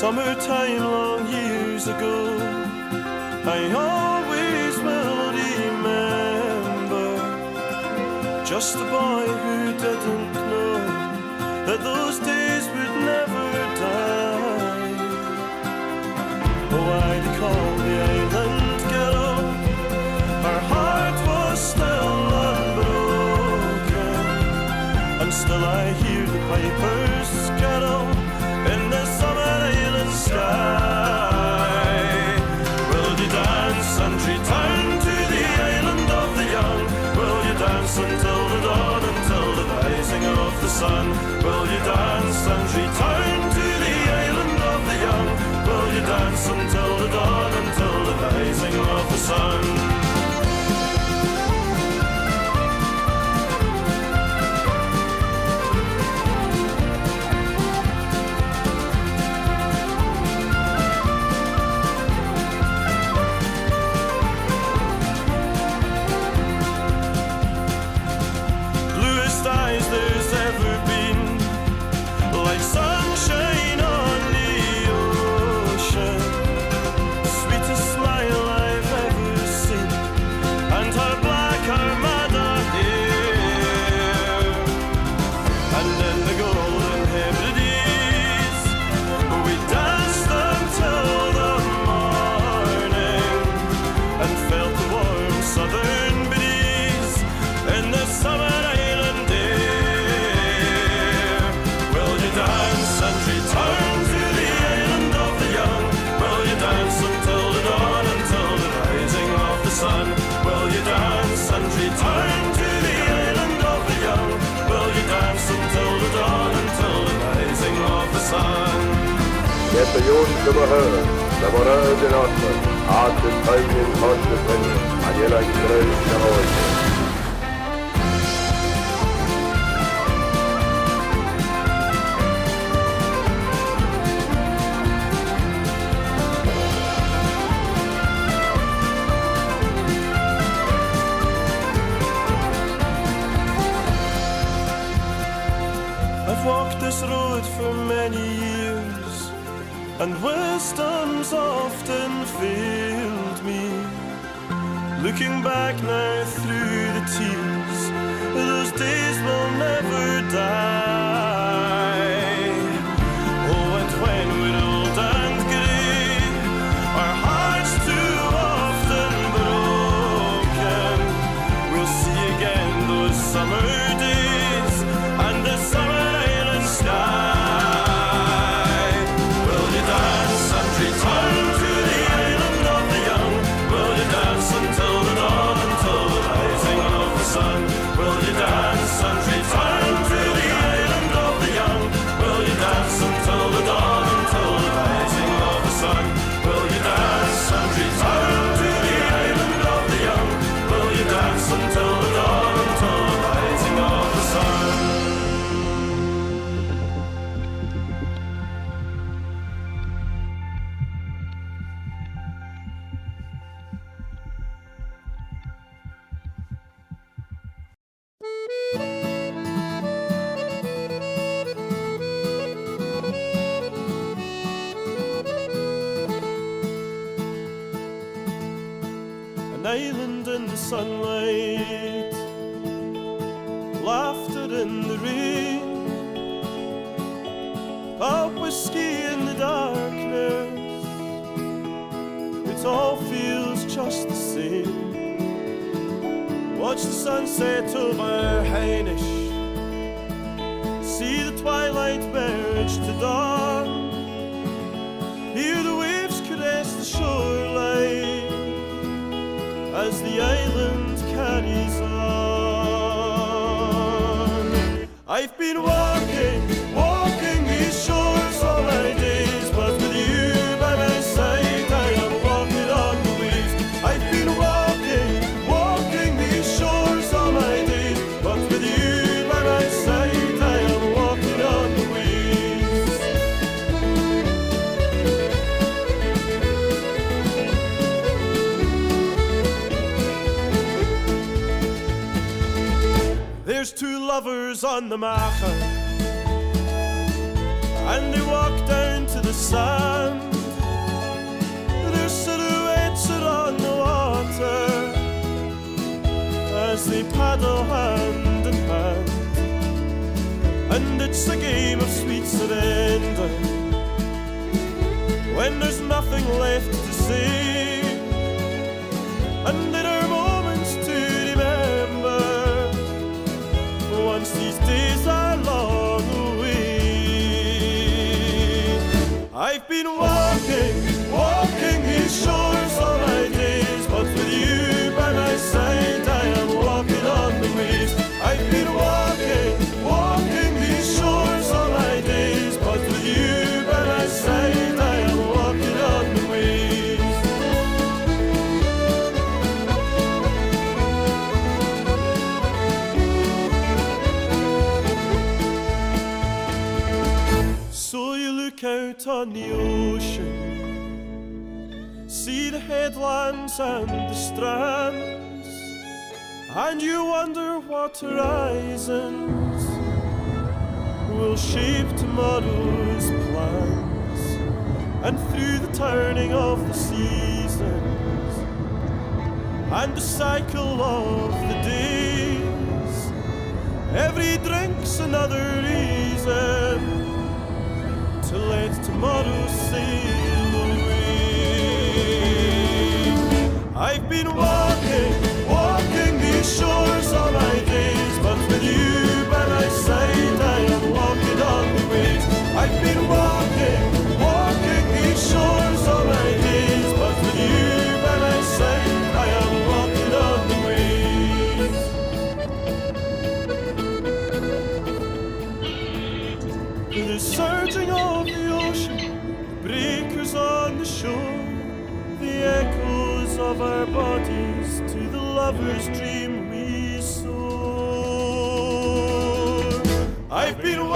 Summertime long years ago, I always will remember, just a boy who didn't know that those days would never die. Oh, I'd call the island ghetto, our heart was still unbroken, and still I hear the pipers skittle in the summer island sky. Will you dance and return to the island of the young? Will you dance until the dawn, until the rising of the sun? Will you dance and return to the island of the young? Will you dance until the dawn, until the rising of the sun? There's ever been, like sunshine on the ocean, sweetest smile I've ever seen, and her black armada hair, and in the golden Hebrides we danced until the morning, and felt the warm southern breeze in the summer island day. Dance and return to the island of the young. Will you dance until the dawn, until the rising of the sun? Will you dance and return to the island of the young? Will you dance until the dawn, until the rising of the sun? Get the young to the herd, the world in Oxford, art is time in conscious opinion, and you like the race and origin. I've walked this road for many years, and wisdom's often failed me. Looking back now through the tears, those days will never die. Oh, and when we're old and grey, our hearts too often broken, we'll see again those summer days and the summer sky. Will you dance and return to the island of the young? Will you dance until the dawn, until the rising of the sun? Will you dance and return to the island of the young? Will you dance until the dawn, until the rising of the sun? Will you dance and return to the island of the young? Will you dance until the dawn, until the rising of the sun? An island in the sunlight, laughter in the rain, pub whiskey in the darkness, it all feels just the same. Watch the sunset over Skipinnish, see the twilight merge to dawn, hear the waves caress the shoreline as the island carries on. I've been walking these shores all my days, but with you by my side I am walking on the waves. I've been walking these shores all my days, but with you by my side I am walking on the waves. There's two lovers on the Macha, and they walk down to the sand. Their silhouettes are on the water as they paddle hand in hand, and it's a game of sweet surrender when there's nothing left to say, and there are moments to remember once these days are long away. I've been walking these shores all my days, but with you by my side I am walking on the waves. I've been walking these shores all my days, but with you by my side I am walking on the waves. So you look out on the ocean, see the headlands and the strands, and you wonder what horizons will shape tomorrow's plans. And through the turning of the seasons and the cycle of the days, every drink's another reason to let tomorrow sail away. I've been walking these shores all my days, but with you by my side I am walking on the waves. I've been walking these shores all my days, but with you by my side I am walking on the waves. The surging of the ocean, breakers on the shore, the echoes of our bodies to the lover's dream we soar. I've been